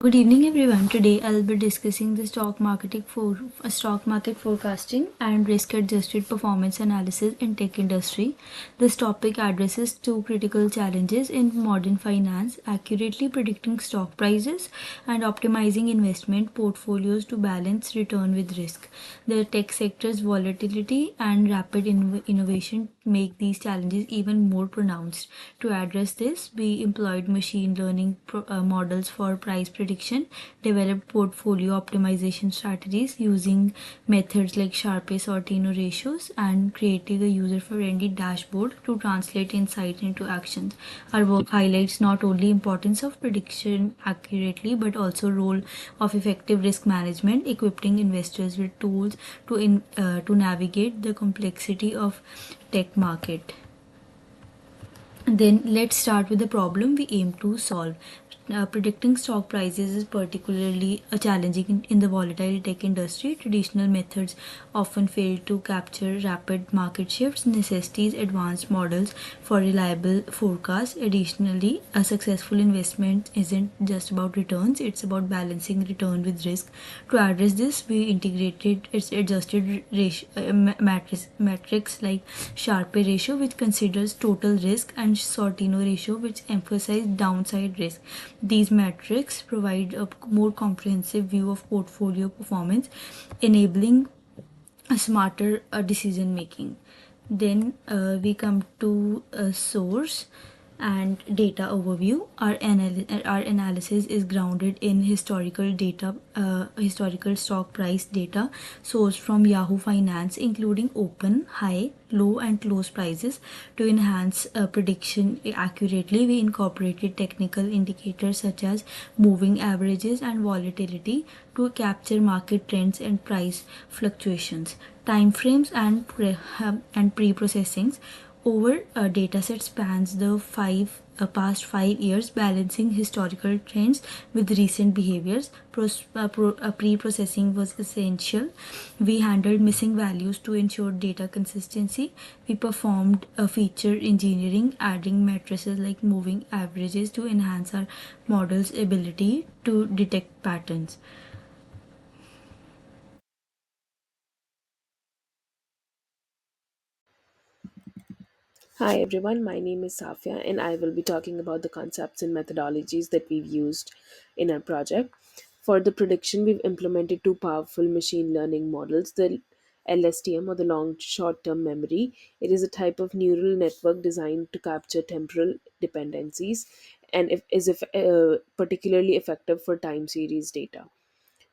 Good evening, everyone. Today I'll be discussing the stock market forecasting and risk-adjusted performance analysis in tech industry. This topic addresses two critical challenges in modern finance: accurately predicting stock prices and optimizing investment portfolios to balance return with risk. The tech sector's volatility and rapid innovation make these challenges even more pronounced. To address this, we employed machine learning models for price prediction, developed portfolio optimization strategies using methods like Sharpe Sortino ratios, and created a user-friendly dashboard to translate insight into actions. Our work highlights not only importance of prediction accurately but also role of effective risk management, equipping investors with tools to navigate the complexity of tech market. Then let's start with the problem we aim to solve. Predicting stock prices is particularly challenging in the volatile tech industry. Traditional methods often fail to capture rapid market shifts, necessitates advanced models for reliable forecasts. Additionally, a successful investment isn't just about returns, it's about balancing return with risk. To address this, we integrated its adjusted metrics like Sharpe ratio, which considers total risk, and Sortino ratio, which emphasizes downside risk. These metrics provide a more comprehensive view of portfolio performance, enabling a smarter decision making. Then we come to a source and data overview. Our analysis is grounded in historical stock price data sourced from Yahoo Finance, including open, high, low, and close prices. To enhance prediction accurately, we incorporated technical indicators such as moving averages and volatility to capture market trends and price fluctuations. Timeframes and pre-processings over a dataset spans the past 5 years, balancing historical trends with recent behaviors. Pre-processing was essential. We handled missing values to ensure data consistency. We performed a feature engineering, adding matrices like moving averages to enhance our model's ability to detect patterns. Hi everyone, my name is Safia and I will be talking about the concepts and methodologies that we've used in our project. For the prediction, we've implemented two powerful machine learning models, the LSTM or the long short term memory. It is a type of neural network designed to capture temporal dependencies and particularly effective for time series data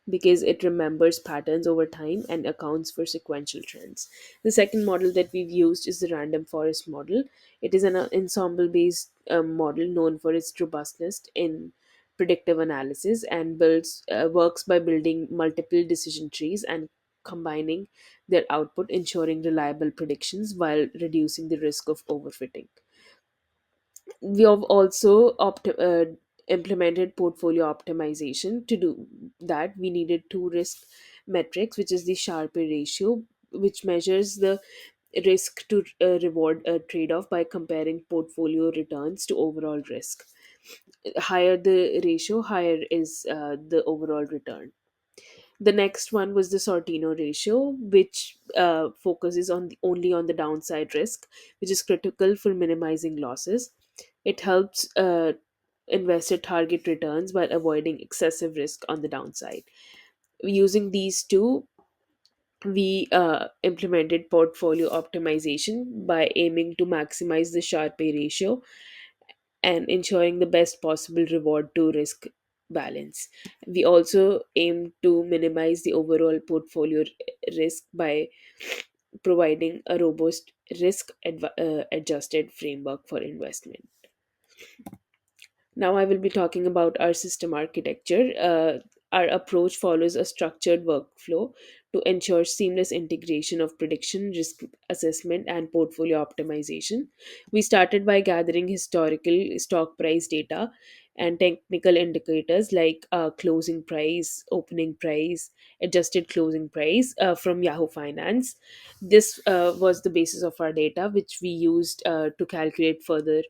because it remembers patterns over time and accounts for sequential trends. The second model that we've used is the random forest model. It is an ensemble based model known for its robustness in predictive analysis and works by building multiple decision trees and combining their output, ensuring reliable predictions while reducing the risk of overfitting. We have also implemented portfolio optimization. To do that, we needed two risk metrics, which is the Sharpe ratio, which measures the risk to reward trade-off by comparing portfolio returns to overall risk. Higher the ratio, higher is the overall return. The next one was the Sortino ratio, which focuses only on the downside risk, which is critical for minimizing losses. It helps investor target returns while avoiding excessive risk on the downside. Using these two, we implemented portfolio optimization by aiming to maximize the Sharpe ratio and ensuring the best possible reward to risk balance. We also aim to minimize the overall portfolio risk by providing a robust adjusted framework for investment. Now, I will be talking about our system architecture. Our approach follows a structured workflow to ensure seamless integration of prediction, risk assessment, and portfolio optimization. We started by gathering historical stock price data and technical indicators like closing price, opening price, adjusted closing price from Yahoo Finance. This was the basis of our data, which we used to calculate further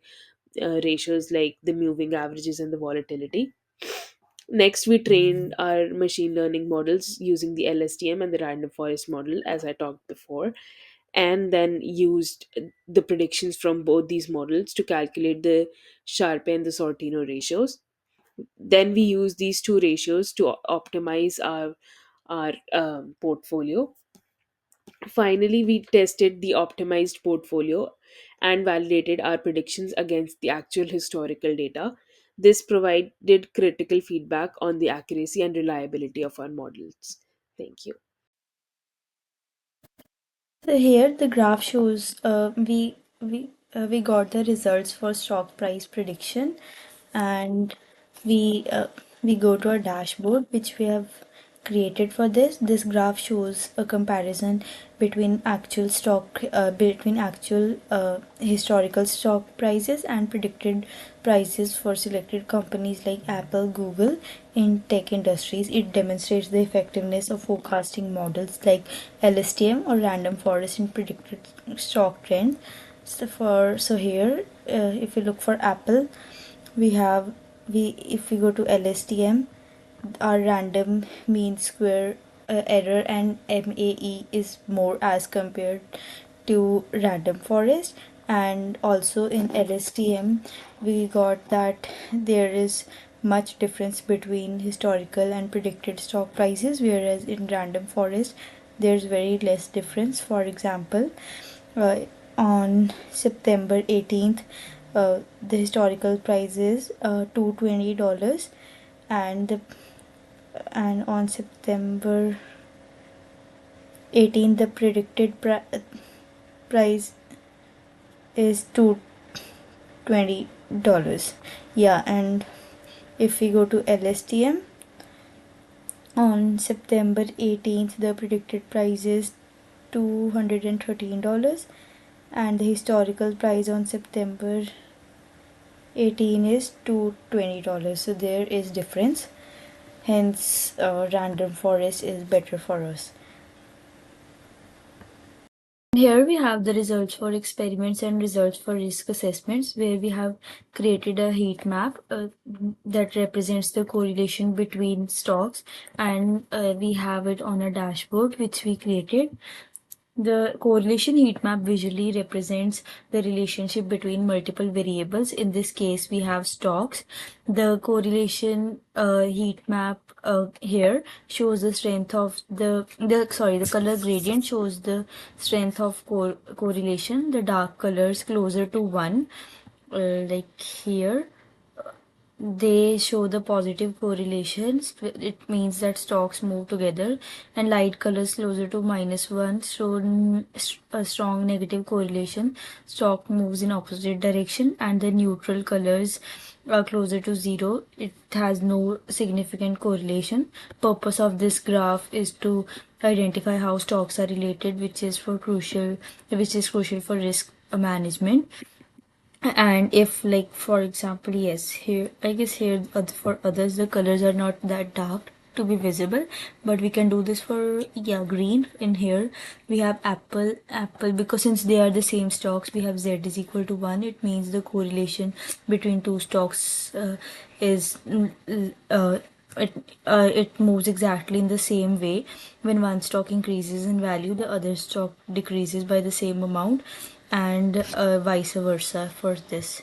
ratios like the moving averages and the volatility. Next, we trained our machine learning models using the LSTM and the random forest model, as I talked before, and then used the predictions from both these models to calculate the Sharpe and the Sortino ratios. Then we use these two ratios to optimize our portfolio. Finally, we tested the optimized portfolio and validated our predictions against the actual historical data. This provided critical feedback on the accuracy and reliability of our models. Thank you. So here the graph shows we got the results for stock price prediction, and we uh, we go to our dashboard which we have created for this. This graph shows a comparison between actual historical stock prices and predicted prices for selected companies like Apple, Google in tech industries. It demonstrates the effectiveness of forecasting models like LSTM or random forest in predicted stock trends. So here, if we look for Apple, we have we if we go to LSTM, our random mean square error and MAE is more as compared to random forest. And also in LSTM we got that there is much difference between historical and predicted stock prices, whereas in random forest there's very less difference. For example, uh, on September 18th, the historical price is $220, and on September 18th the predicted price is $220. Yeah, and if we go to LSTM, on September 18th the predicted price is $213, and the historical price on September 18 is $220. So there is difference. Hence, random forest is better for us. Here we have the results for experiments and results for risk assessments, where we have created a heat map that represents the correlation between stocks, and we have it on a dashboard which we created. The correlation heat map visually represents the relationship between multiple variables. In this case, we have stocks. The correlation heat map here shows the strength of the color gradient shows the strength of correlation. The dark colors closer to 1, like here, they show the positive correlations. It means that stocks move together, and light colors closer to -1 show a strong negative correlation. Stock moves in opposite direction, and the neutral colors are closer to 0. It has no significant correlation. Purpose of this graph is to identify how stocks are related, which is crucial for risk management. And if, like, for example, yes, here I guess here for others the colors are not that dark to be visible, but we can do this for, yeah, green. In here we have apple, because since they are the same stocks, we have z is equal to 1. It means the correlation between two stocks is it it moves exactly in the same way. When one stock increases in value, the other stock decreases by the same amount, and vice versa for this.